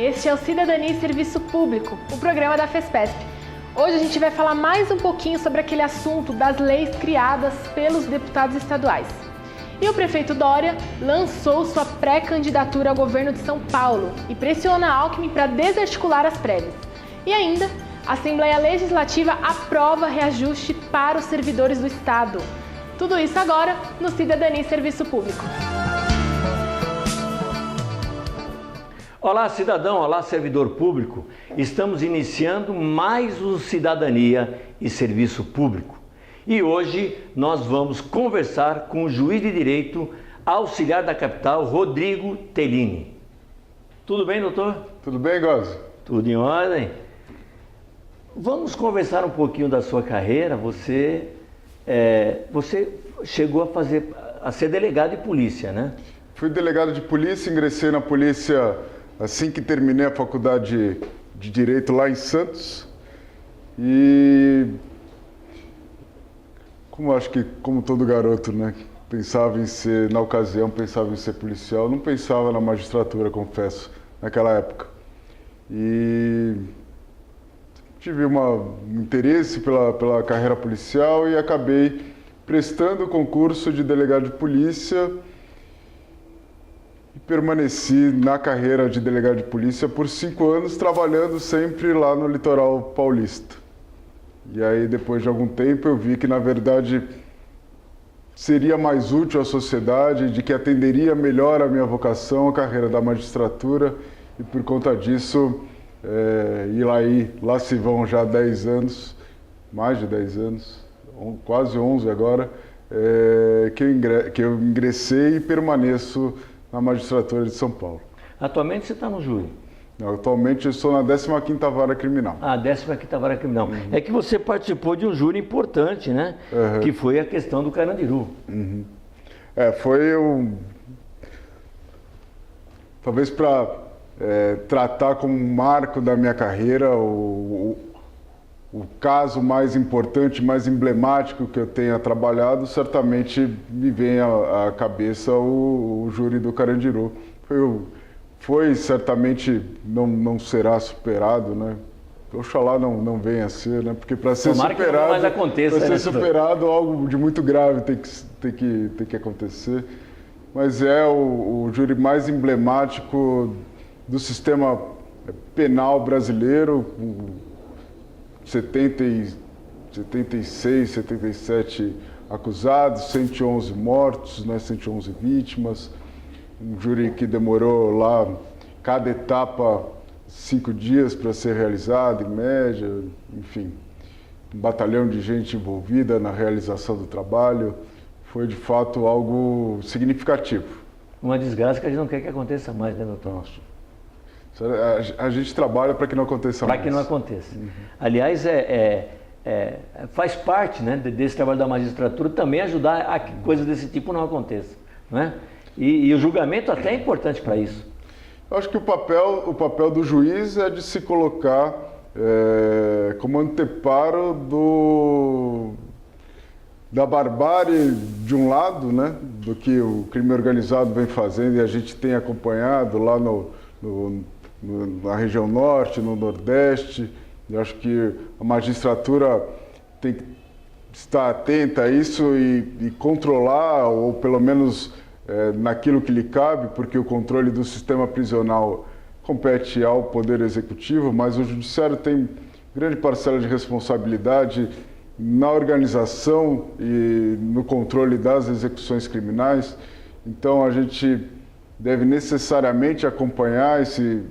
este é o Cidadania e Serviço Público, o programa da FESPESP. Hoje a gente vai falar mais um pouquinho sobre aquele assunto das leis criadas pelos deputados estaduais. E o prefeito Dória lançou sua pré-candidatura ao governo de São Paulo e pressiona Alckmin para desarticular as prévias. E ainda, a Assembleia Legislativa aprova reajuste para os servidores do Estado. Tudo isso agora no Cidadania e Serviço Público. Olá, cidadão, olá, servidor público. Estamos iniciando mais um Cidadania e Serviço Público. E hoje nós vamos conversar com o juiz de direito auxiliar da capital, Rodrigo Tellini. Tudo bem, doutor? Tudo bem, Gozi? Tudo em ordem. Vamos conversar um pouquinho da sua carreira. Você chegou a ser delegado de polícia, né? Fui delegado de polícia, ingressei na polícia assim que terminei a faculdade de Direito lá em Santos. E como todo garoto, né, na ocasião pensava em ser policial, não pensava na magistratura, confesso, naquela época. E tive um interesse pela carreira policial e acabei prestando o concurso de delegado de polícia e permaneci na carreira de delegado de polícia por 5 anos, trabalhando sempre lá no litoral paulista. E aí, depois de algum tempo, eu vi que, na verdade, seria mais útil à sociedade, de que atenderia melhor a minha vocação, a carreira da magistratura, e por conta disso, lá se vão já 10 anos, mais de 10 anos, quase 11 agora, que eu ingressei e permaneço na magistratura de São Paulo. Atualmente você está no júri? Não, atualmente eu estou na 15ª Vara Criminal. Ah, 15ª Vara Criminal. Uhum. É que você participou de um júri importante, né? Uhum. Que foi a questão do Carandiru. Uhum. Talvez para tratar como um marco da minha carreira, o caso mais importante, mais emblemático que eu tenha trabalhado, certamente me vem à cabeça o júri do Carandiru. Foi certamente não será superado, né? Oxalá não venha a ser, né? Porque para ser superado, algo de muito grave tem que acontecer. Mas é o júri mais emblemático do sistema penal brasileiro, com 76, 77 acusados, 111 mortos, né? 111 vítimas. Um júri que demorou lá, cada etapa, 5 dias para ser realizado, em média, enfim. Um batalhão de gente envolvida na realização do trabalho. Foi, de fato, algo significativo. Uma desgraça que a gente não quer que aconteça mais, né, doutor? Nossa. A gente trabalha para que não aconteça mais. Para que não aconteça. Uhum. Aliás, faz parte, né, desse trabalho da magistratura também ajudar a que coisas desse tipo não aconteçam, né? E o julgamento até é importante para isso. Eu acho que o papel do juiz é de se colocar como anteparo da barbárie de um lado, né, do que o crime organizado vem fazendo e a gente tem acompanhado lá na região norte, no nordeste. Eu acho que a magistratura tem que estar atenta a isso e controlar, ou pelo menos naquilo que lhe cabe, porque o controle do sistema prisional compete ao Poder Executivo, mas o Judiciário tem grande parcela de responsabilidade na organização e no controle das execuções criminais. Então a gente deve necessariamente acompanhar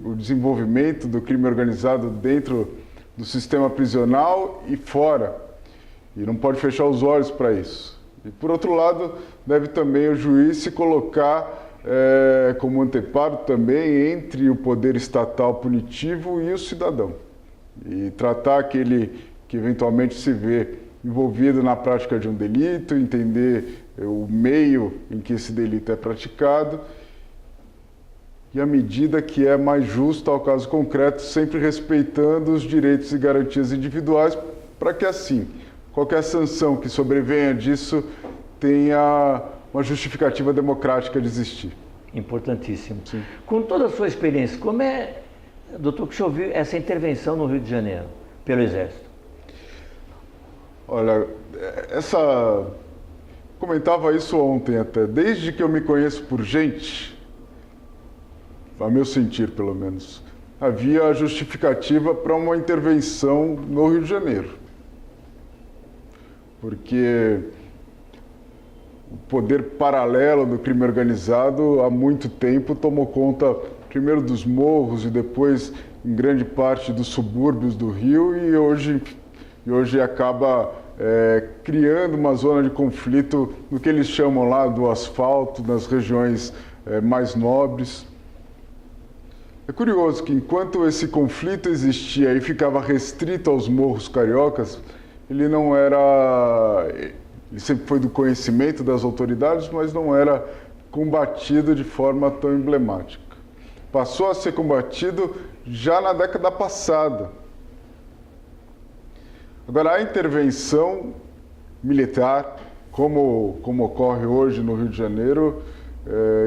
o desenvolvimento do crime organizado dentro do sistema prisional e fora, e não pode fechar os olhos para isso. E, por outro lado, deve também o juiz se colocar como anteparo também entre o poder estatal punitivo e o cidadão. E tratar aquele que eventualmente se vê envolvido na prática de um delito, entender o meio em que esse delito é praticado e a medida que é mais justa ao caso concreto, sempre respeitando os direitos e garantias individuais, para que assim qualquer sanção que sobrevenha disso tenha uma justificativa democrática de existir. Importantíssimo. Sim. Com toda a sua experiência, como é doutor, que o senhor viu essa intervenção no Rio de Janeiro pelo Exército? Olha, comentava isso ontem até. Desde que eu me conheço por gente, a meu sentir pelo menos, havia justificativa para uma intervenção no Rio de Janeiro. Porque o poder paralelo do crime organizado há muito tempo tomou conta primeiro dos morros e depois em grande parte dos subúrbios do Rio e hoje acaba criando uma zona de conflito no que eles chamam lá do asfalto, nas regiões mais nobres. É curioso que enquanto esse conflito existia e ficava restrito aos morros cariocas, ele sempre foi do conhecimento das autoridades, mas não era combatido de forma tão emblemática. Passou a ser combatido já na década passada. Agora, a intervenção militar, como ocorre hoje no Rio de Janeiro,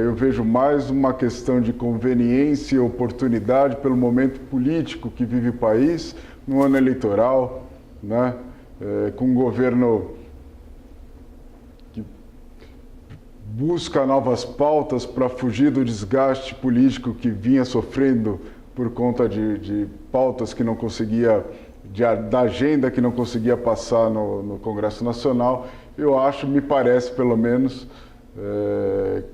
eu vejo mais uma questão de conveniência e oportunidade pelo momento político que vive o país, no ano eleitoral, né? Com um governo que busca novas pautas para fugir do desgaste político que vinha sofrendo por conta de pautas que não conseguia, da agenda que não conseguia passar no Congresso Nacional. Me parece pelo menos,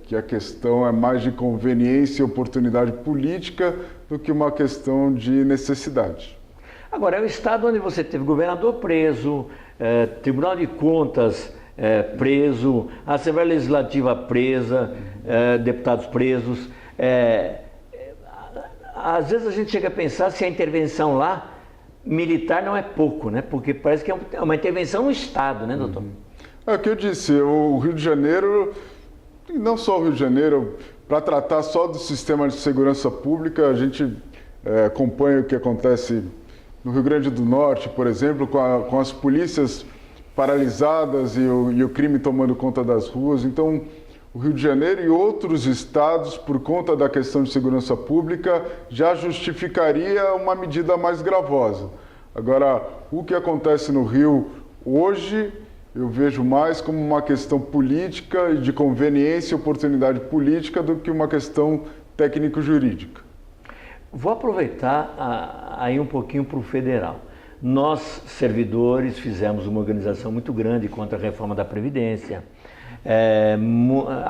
que a questão é mais de conveniência e oportunidade política do que uma questão de necessidade. Agora, é o estado onde você teve governador preso, Tribunal de Contas preso, Assembleia Legislativa presa, deputados presos. Às vezes a gente chega a pensar se a intervenção lá, militar, não é pouco, né? Porque parece que é uma intervenção no Estado, né, doutor? É o que eu disse, o Rio de Janeiro, e não só o Rio de Janeiro, para tratar só do sistema de segurança pública, a gente acompanha o que acontece no Rio Grande do Norte, por exemplo, com as polícias paralisadas e o crime tomando conta das ruas. Então, o Rio de Janeiro e outros estados, por conta da questão de segurança pública, já justificaria uma medida mais gravosa. Agora, o que acontece no Rio hoje, eu vejo mais como uma questão política e de conveniência e oportunidade política do que uma questão técnico-jurídica. Vou aproveitar aí um pouquinho para o federal. Nós, servidores, fizemos uma organização muito grande contra a reforma da Previdência.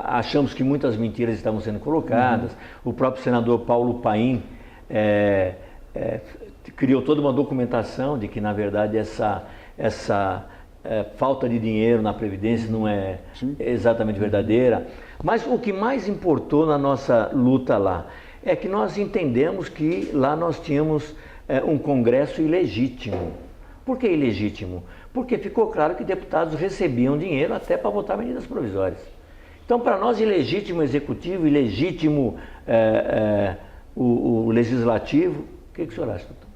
Achamos que muitas mentiras estavam sendo colocadas. O próprio senador Paulo Paim criou toda uma documentação de que, na verdade, essa falta de dinheiro na Previdência não é exatamente verdadeira. Mas o que mais importou na nossa luta lá é que nós entendemos que lá nós tínhamos um Congresso ilegítimo. Por que ilegítimo? Porque ficou claro que deputados recebiam dinheiro até para votar medidas provisórias. Então, para nós, ilegítimo o executivo, ilegítimo o legislativo. O que o senhor acha, doutor?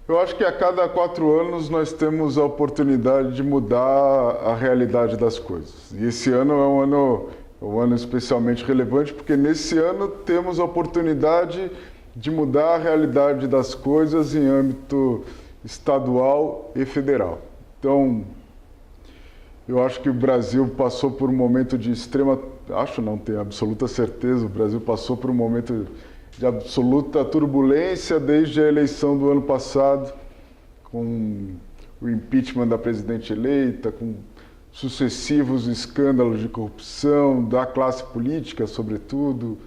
Eu acho que a cada 4 anos nós temos a oportunidade de mudar a realidade das coisas. E esse ano é um ano especialmente relevante, porque nesse ano temos a oportunidade de mudar a realidade das coisas em âmbito estadual e federal. Então, eu acho que o Brasil passou por um momento de tenho absoluta certeza, o Brasil passou por um momento de absoluta turbulência desde a eleição do ano passado, com o impeachment da presidente eleita, com sucessivos escândalos de corrupção da classe política, sobretudo.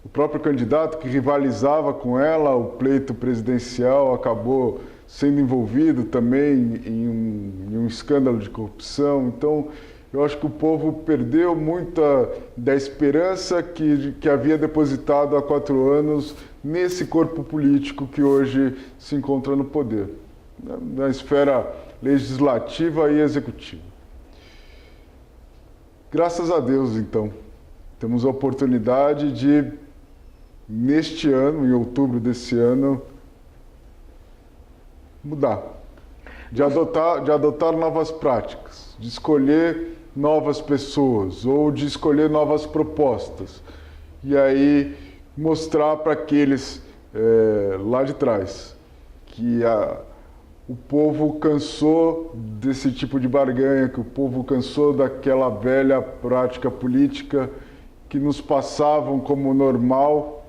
O próprio candidato que rivalizava com ela, o pleito presidencial, acabou sendo envolvido também em um escândalo de corrupção. Então, eu acho que o povo perdeu muita da esperança que havia depositado há 4 anos nesse corpo político que hoje se encontra no poder, na esfera legislativa e executiva. Graças a Deus, então, temos a oportunidade de, neste ano, em outubro desse ano, mudar, de adotar novas práticas, de escolher novas pessoas ou de escolher novas propostas. E aí mostrar para aqueles lá de trás que o povo cansou desse tipo de barganha, que o povo cansou daquela velha prática política que nos passavam como normal.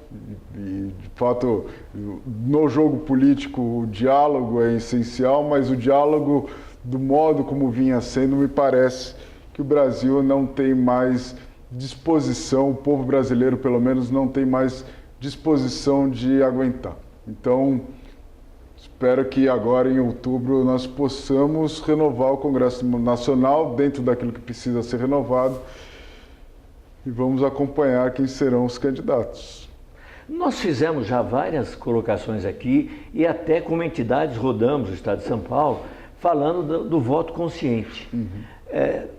E, de fato, no jogo político o diálogo é essencial, mas o diálogo do modo como vinha sendo, me parece que o Brasil não tem mais disposição, o povo brasileiro pelo menos não tem mais disposição de aguentar. Então, espero que agora em outubro nós possamos renovar o Congresso Nacional dentro daquilo que precisa ser renovado e vamos acompanhar quem serão os candidatos. Nós fizemos já várias colocações aqui e até como entidades rodamos o Estado de São Paulo falando do voto consciente.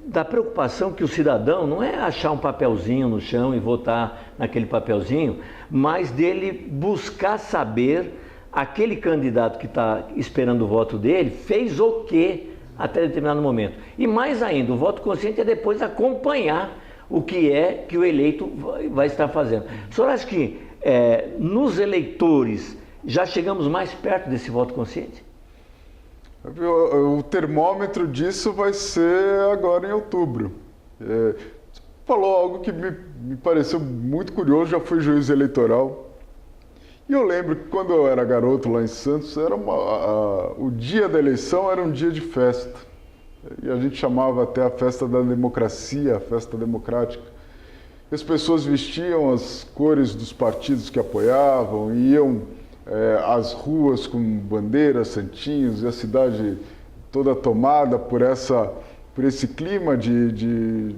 Da preocupação que o cidadão não é achar um papelzinho no chão e votar naquele papelzinho, mas dele buscar saber aquele candidato que está esperando o voto dele fez o quê até determinado momento. E mais ainda, o voto consciente é depois acompanhar o que é que o eleito vai estar fazendo. O senhor acha que nos eleitores já chegamos mais perto desse voto consciente? O termômetro disso vai ser agora em outubro. Falou algo que me pareceu muito curioso, já fui juiz eleitoral. E eu lembro que quando eu era garoto lá em Santos, o dia da eleição era um dia de festa. E a gente chamava até a festa da democracia, a festa democrática. As pessoas vestiam as cores dos partidos que apoiavam, iam às ruas com bandeiras, santinhos, e a cidade toda tomada por esse clima de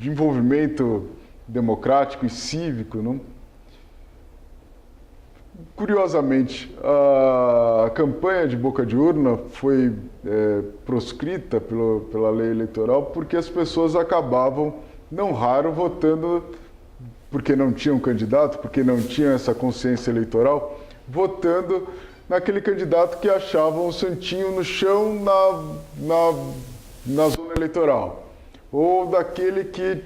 envolvimento democrático e cívico, não? Curiosamente, a campanha de boca de urna foi proscrita pela lei eleitoral porque as pessoas acabavam, não raro, votando porque não tinham candidato, porque não tinham essa consciência eleitoral, votando naquele candidato que achavam o santinho no chão na zona eleitoral, ou daquele que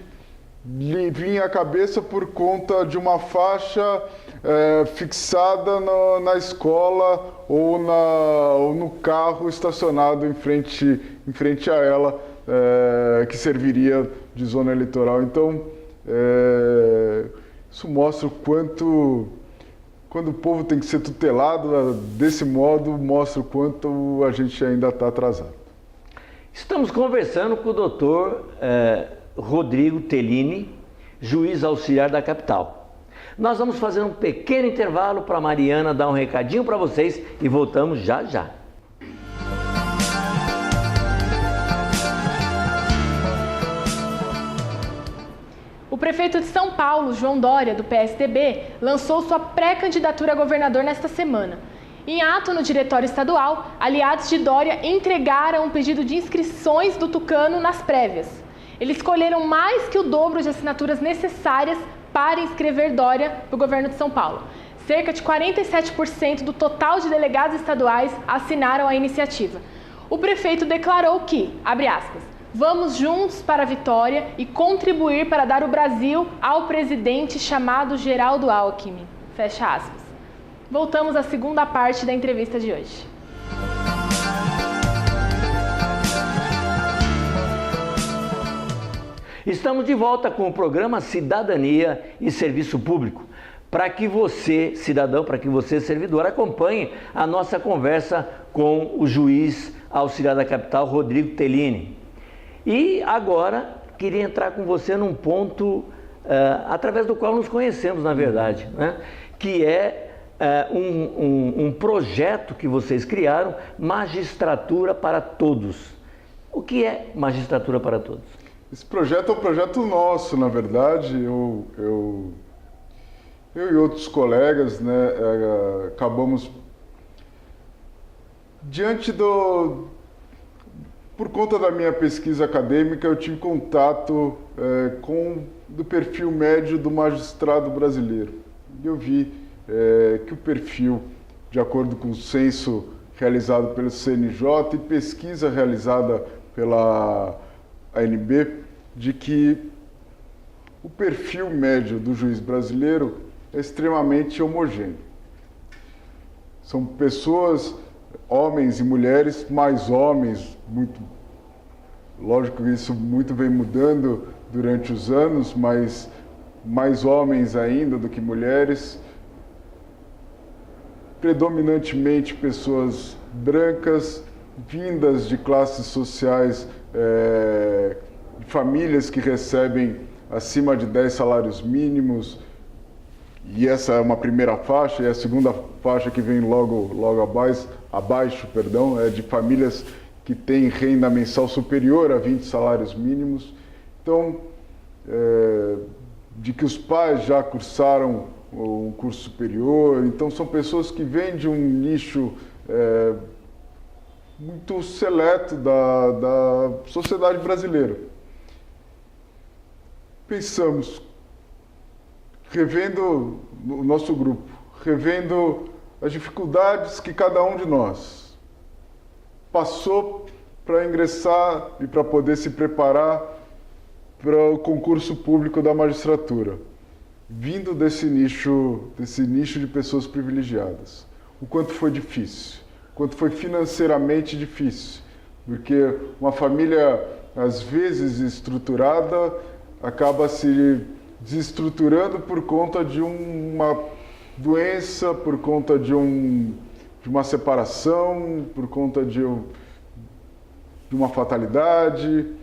lhe vinha à cabeça por conta de uma faixa fixada na escola ou no carro estacionado em frente a ela, que serviria de zona eleitoral. Então, isso mostra o quando o povo tem que ser tutelado desse modo, mostra o quanto a gente ainda está atrasado. Estamos conversando com o doutor Rodrigo Tellini, juiz auxiliar da capital. Nós vamos fazer um pequeno intervalo para a Mariana dar um recadinho para vocês e voltamos já já. O prefeito de São Paulo, João Dória, do PSDB, lançou sua pré-candidatura a governador nesta semana. Em ato no Diretório Estadual, aliados de Dória entregaram um pedido de inscrições do Tucano nas prévias. Eles escolheram mais que o dobro de assinaturas necessárias para inscrever Dória para o governo de São Paulo. Cerca de 47% do total de delegados estaduais assinaram a iniciativa. O prefeito declarou que, abre aspas, vamos juntos para a vitória e contribuir para dar o Brasil ao presidente chamado Geraldo Alckmin. Fecha aspas. Voltamos à segunda parte da entrevista de hoje. Estamos de volta com o programa Cidadania e Serviço Público, para que você, cidadão, para que você, servidor, acompanhe a nossa conversa com o juiz auxiliar da capital, Rodrigo Tellini. E agora, queria entrar com você num ponto através do qual nos conhecemos, na verdade, né? Que é um projeto que vocês criaram, Magistratura para Todos. O que é Magistratura para Todos? Esse projeto é um projeto nosso, na verdade. Eu e outros colegas, né, acabamos por conta da minha pesquisa acadêmica, eu tive contato do perfil médio do magistrado brasileiro. E eu vi que o perfil, de acordo com o censo realizado pelo CNJ e pesquisa realizada pela ANB, de que o perfil médio do juiz brasileiro é extremamente homogêneo. São pessoas, homens e mulheres, mais homens, muito, lógico que isso muito vem mudando durante os anos, mas mais homens ainda do que mulheres, predominantemente pessoas brancas, vindas de classes sociais, de famílias que recebem acima de 10 salários mínimos, e essa é uma primeira faixa, e a segunda faixa que vem logo abaixo, é de famílias que têm renda mensal superior a 20 salários mínimos. Então, de que os pais já cursaram um curso superior, então são pessoas que vêm de um nicho muito seleto da sociedade brasileira. Pensamos, revendo o nosso grupo, revendo as dificuldades que cada um de nós passou para ingressar e para poder se preparar para o concurso público da magistratura, vindo desse nicho de pessoas privilegiadas. O quanto foi difícil, o quanto foi financeiramente difícil, porque uma família, às vezes estruturada, acaba se desestruturando por conta de uma doença, por conta de uma separação, por conta de uma fatalidade,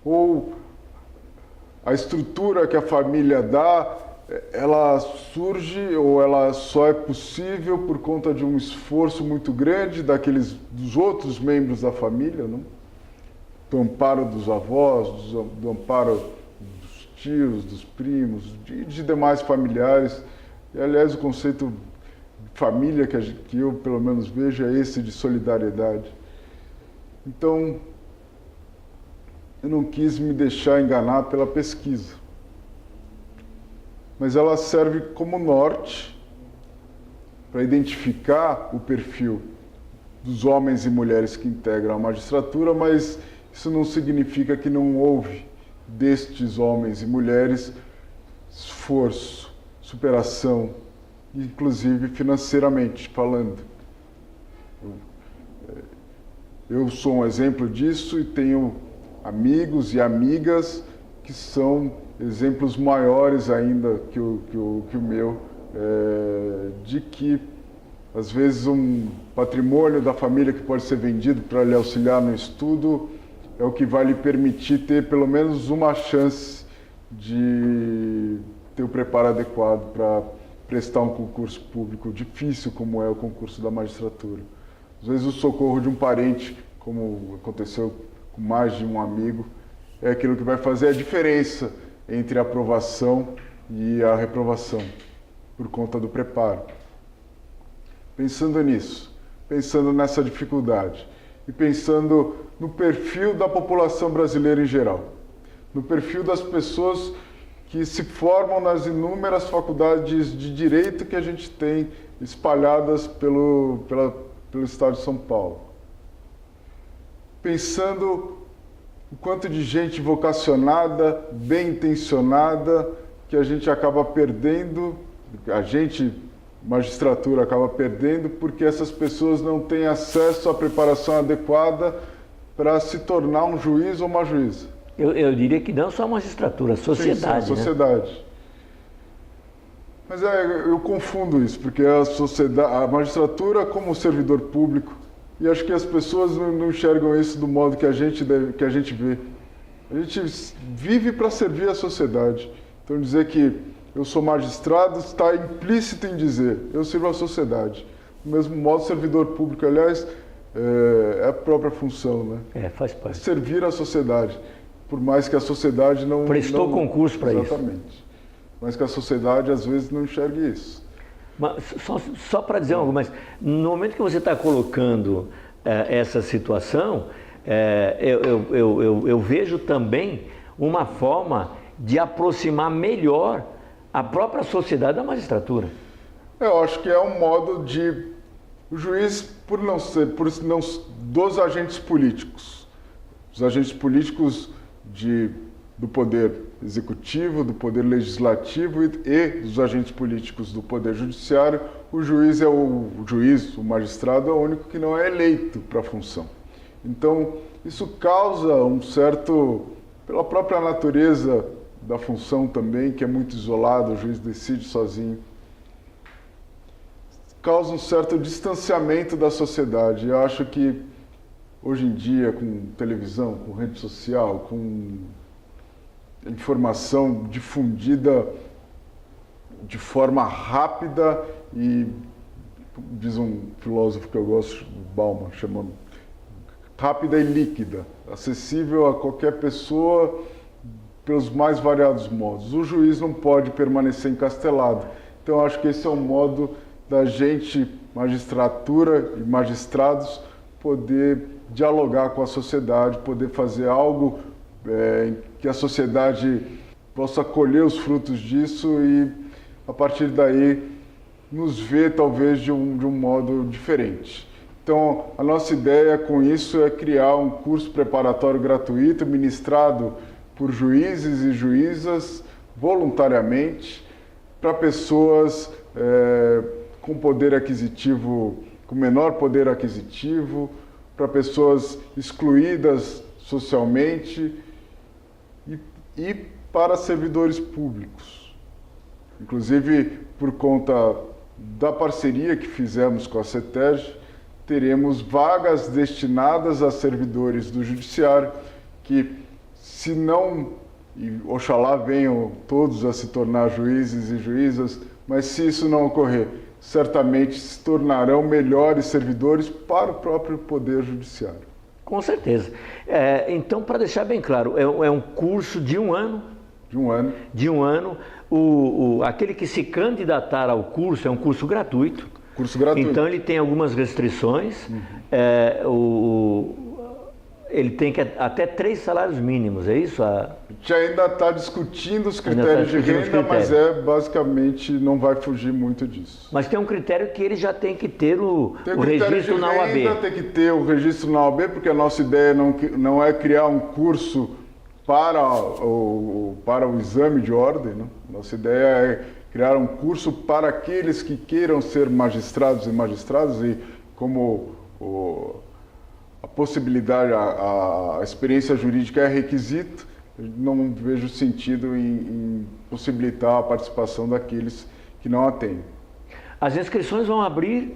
ou a estrutura que a família dá, ela surge ou ela só é possível por conta de um esforço muito grande dos outros membros da família, não? Do amparo dos avós, do amparo dos tios, dos primos, de demais familiares. E, aliás, o conceito de família que eu, pelo menos, vejo é esse de solidariedade. Então, eu não quis me deixar enganar pela pesquisa, mas ela serve como norte para identificar o perfil dos homens e mulheres que integram a magistratura, mas isso não significa que não houve destes homens e mulheres esforço, superação, inclusive financeiramente falando. Eu sou um exemplo disso e tenho amigos e amigas que são exemplos maiores ainda que o meu, de que às vezes um patrimônio da família que pode ser vendido para lhe auxiliar no estudo é o que vai lhe permitir ter pelo menos uma chance de ter o preparo adequado para prestar um concurso público difícil como é o concurso da magistratura. Às vezes o socorro de um parente, como aconteceu com mais de um amigo, é aquilo que vai fazer a diferença entre a aprovação e a reprovação, por conta do preparo. Pensando nisso, pensando nessa dificuldade e pensando no perfil da população brasileira em geral, no perfil das pessoas que se formam nas inúmeras faculdades de direito que a gente tem espalhadas pelo estado de São Paulo. Pensando o quanto de gente vocacionada, bem intencionada, que a gente acaba perdendo, magistratura acaba perdendo, porque essas pessoas não têm acesso à preparação adequada para se tornar um juiz ou uma juíza. Eu diria que não só a magistratura, a sociedade. Sim, a sociedade. Né? Mas eu confundo isso, porque a magistratura como servidor público, e acho que as pessoas não enxergam isso do modo que a gente vê. A gente vive para servir a sociedade. Então dizer que eu sou magistrado está implícito em dizer eu sirvo a sociedade. Do mesmo modo, servidor público, aliás, é a própria função, né? Faz parte. Servir a sociedade, por mais que a sociedade não... Prestou concurso para isso. Exatamente. Mas que a sociedade, às vezes, não enxergue isso. Mas, só para dizer algo, mas no momento que você está colocando essa situação, eu vejo também uma forma de aproximar melhor a própria sociedade da magistratura. Eu acho que é um modo de o juiz, por não dos agentes políticos, os agentes políticos de do poder executivo, do poder legislativo e dos agentes políticos do poder judiciário, o juiz, o magistrado é o único que não é eleito para a função. Então, isso causa um certo, pela própria natureza da função também, que é muito isolada, o juiz decide sozinho, causa um certo distanciamento da sociedade. Eu acho que hoje em dia, com televisão, com rede social, com informação difundida de forma rápida e, diz um filósofo que eu gosto, Bauman, chamando rápida e líquida, acessível a qualquer pessoa pelos mais variados modos. O juiz não pode permanecer encastelado. Então, acho que esse é um modo da gente, magistratura e magistrados, poder dialogar com a sociedade, poder fazer algo que a sociedade possa colher os frutos disso e, a partir daí, nos ver talvez de um modo diferente. Então, a nossa ideia com isso é criar um curso preparatório gratuito, ministrado por juízes e juízas, voluntariamente, para pessoas com poder aquisitivo, com menor poder aquisitivo, para pessoas excluídas socialmente e para servidores públicos. Inclusive, por conta da parceria que fizemos com a CETEG, teremos vagas destinadas a servidores do Judiciário que, se não, e oxalá venham todos a se tornar juízes e juízas, mas se isso não ocorrer, certamente se tornarão melhores servidores para o próprio Poder Judiciário. Com certeza. Então, para deixar bem claro, é um curso de um ano? De um ano. De um ano. Aquele que se candidatar ao curso é um curso gratuito. Curso gratuito. Então, ele tem algumas restrições. Ele tem que até 3 salários mínimos, é isso? A gente ainda está discutindo os critérios de renda, mas basicamente não vai fugir muito disso. Mas tem um critério que ele já tem que ter o registro na OAB. Tem que ter o registro na OAB, porque a nossa ideia não é criar um curso para o exame de ordem, né? Nossa ideia é criar um curso para aqueles que queiram ser magistrados e magistradas, e como a possibilidade, a experiência jurídica é requisito, não vejo sentido em possibilitar a participação daqueles que não a têm. As inscrições vão abrir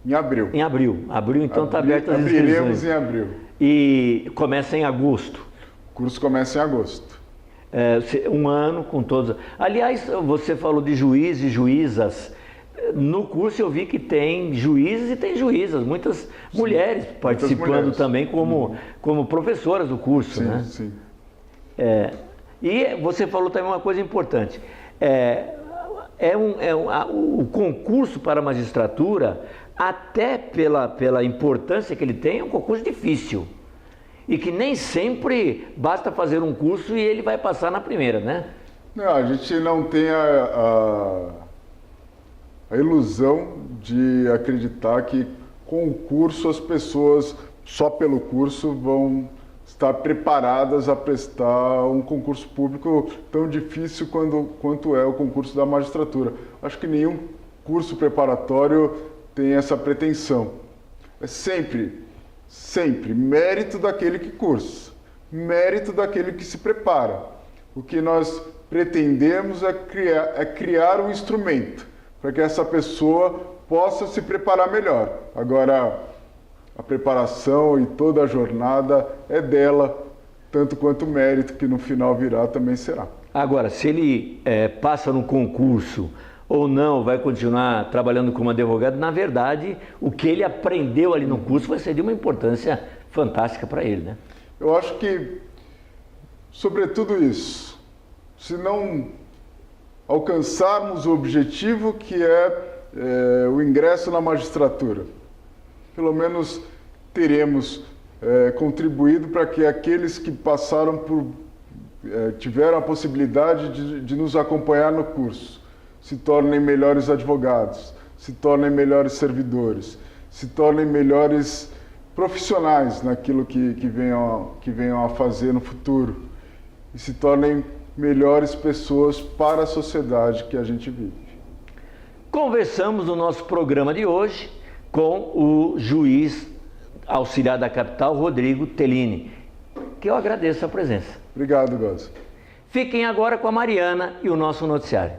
em abril. Em abril. Abril, então, está aberto as inscrições. Abriremos em abril. E começa em agosto. O curso começa em agosto. Um ano com todos. Aliás, você falou de juízes e juízas. No curso eu vi que tem juízes e tem juízas, muitas mulheres participando também como professoras do curso, sim, né? Sim. E você falou também uma coisa importante. O concurso para a magistratura, até pela importância que ele tem, é um concurso difícil. E que nem sempre basta fazer um curso e ele vai passar na primeira, né? Não, a gente não tem a ilusão de acreditar que com o curso as pessoas, só pelo curso, vão estar preparadas a prestar um concurso público tão difícil quanto é o concurso da magistratura. Acho que nenhum curso preparatório tem essa pretensão. É sempre mérito daquele que cursa, mérito daquele que se prepara. O que nós pretendemos é criar um instrumento para que essa pessoa possa se preparar melhor. Agora, a preparação e toda a jornada é dela, tanto quanto o mérito que no final virá também será. Agora, se ele passa no concurso ou não, vai continuar trabalhando como advogado, na verdade, o que ele aprendeu ali no curso vai ser de uma importância fantástica para ele, né? Eu acho que, sobretudo isso, se não alcançarmos o objetivo que é o ingresso na magistratura, pelo menos teremos contribuído para que aqueles que passaram tiveram a possibilidade de nos acompanhar no curso se tornem melhores advogados, se tornem melhores servidores, se tornem melhores profissionais naquilo que venham a fazer no futuro. e se tornem melhores pessoas para a sociedade que a gente vive. Conversamos no nosso programa de hoje com o juiz auxiliar da capital, Rodrigo Tellini, que eu agradeço a presença. Obrigado, Gus. Fiquem agora com a Mariana e o nosso noticiário.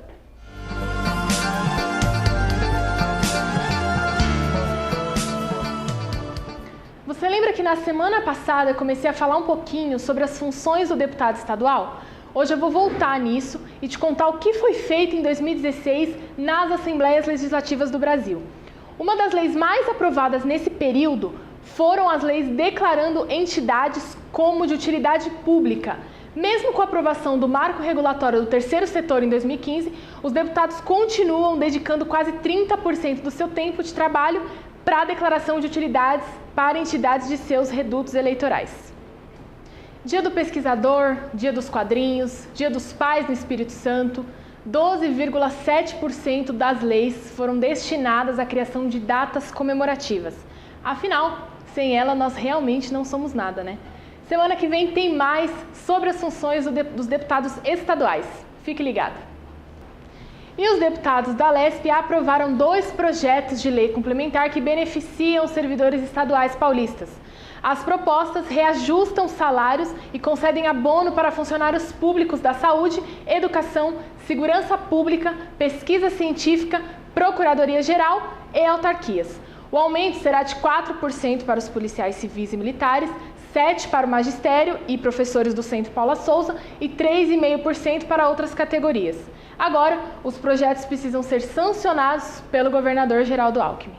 Você lembra que na semana passada eu comecei a falar um pouquinho sobre as funções do deputado estadual? Hoje eu vou voltar nisso e te contar o que foi feito em 2016 nas Assembleias Legislativas do Brasil. Uma das leis mais aprovadas nesse período foram as leis declarando entidades como de utilidade pública. Mesmo com a aprovação do marco regulatório do terceiro setor em 2015, os deputados continuam dedicando quase 30% do seu tempo de trabalho para a declaração de utilidades para entidades de seus redutos eleitorais. Dia do Pesquisador, Dia dos Quadrinhos, Dia dos Pais no Espírito Santo, 12,7% das leis foram destinadas à criação de datas comemorativas. Afinal, sem ela nós realmente não somos nada, né? Semana que vem tem mais sobre as funções dos deputados estaduais. Fique ligado. E os deputados da LESP aprovaram 2 projetos de lei complementar que beneficiam os servidores estaduais paulistas. As propostas reajustam salários e concedem abono para funcionários públicos da saúde, educação, segurança pública, pesquisa científica, procuradoria-geral e autarquias. O aumento será de 4% para os policiais civis e militares, 7% para o magistério e professores do Centro Paula Souza e 3,5% para outras categorias. Agora, os projetos precisam ser sancionados pelo governador Geraldo Alckmin.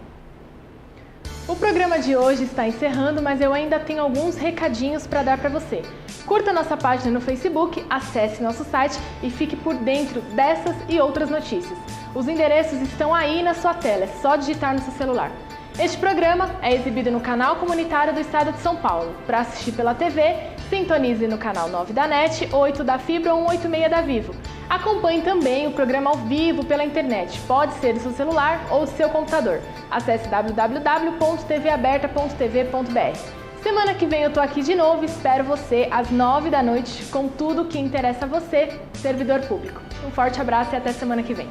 O programa de hoje está encerrando, mas eu ainda tenho alguns recadinhos para dar para você. Curta nossa página no Facebook, acesse nosso site e fique por dentro dessas e outras notícias. Os endereços estão aí na sua tela, é só digitar no seu celular. Este programa é exibido no canal comunitário do Estado de São Paulo. Para assistir pela TV, sintonize no canal 9 da NET, 8 da Fibra ou 186 da Vivo. Acompanhe também o programa ao vivo pela internet, pode ser do seu celular ou do seu computador. Acesse www.tvaberta.tv.br. Semana que vem eu tô aqui de novo, espero você às 9 da noite com tudo que interessa a você, servidor público. Um forte abraço e até semana que vem.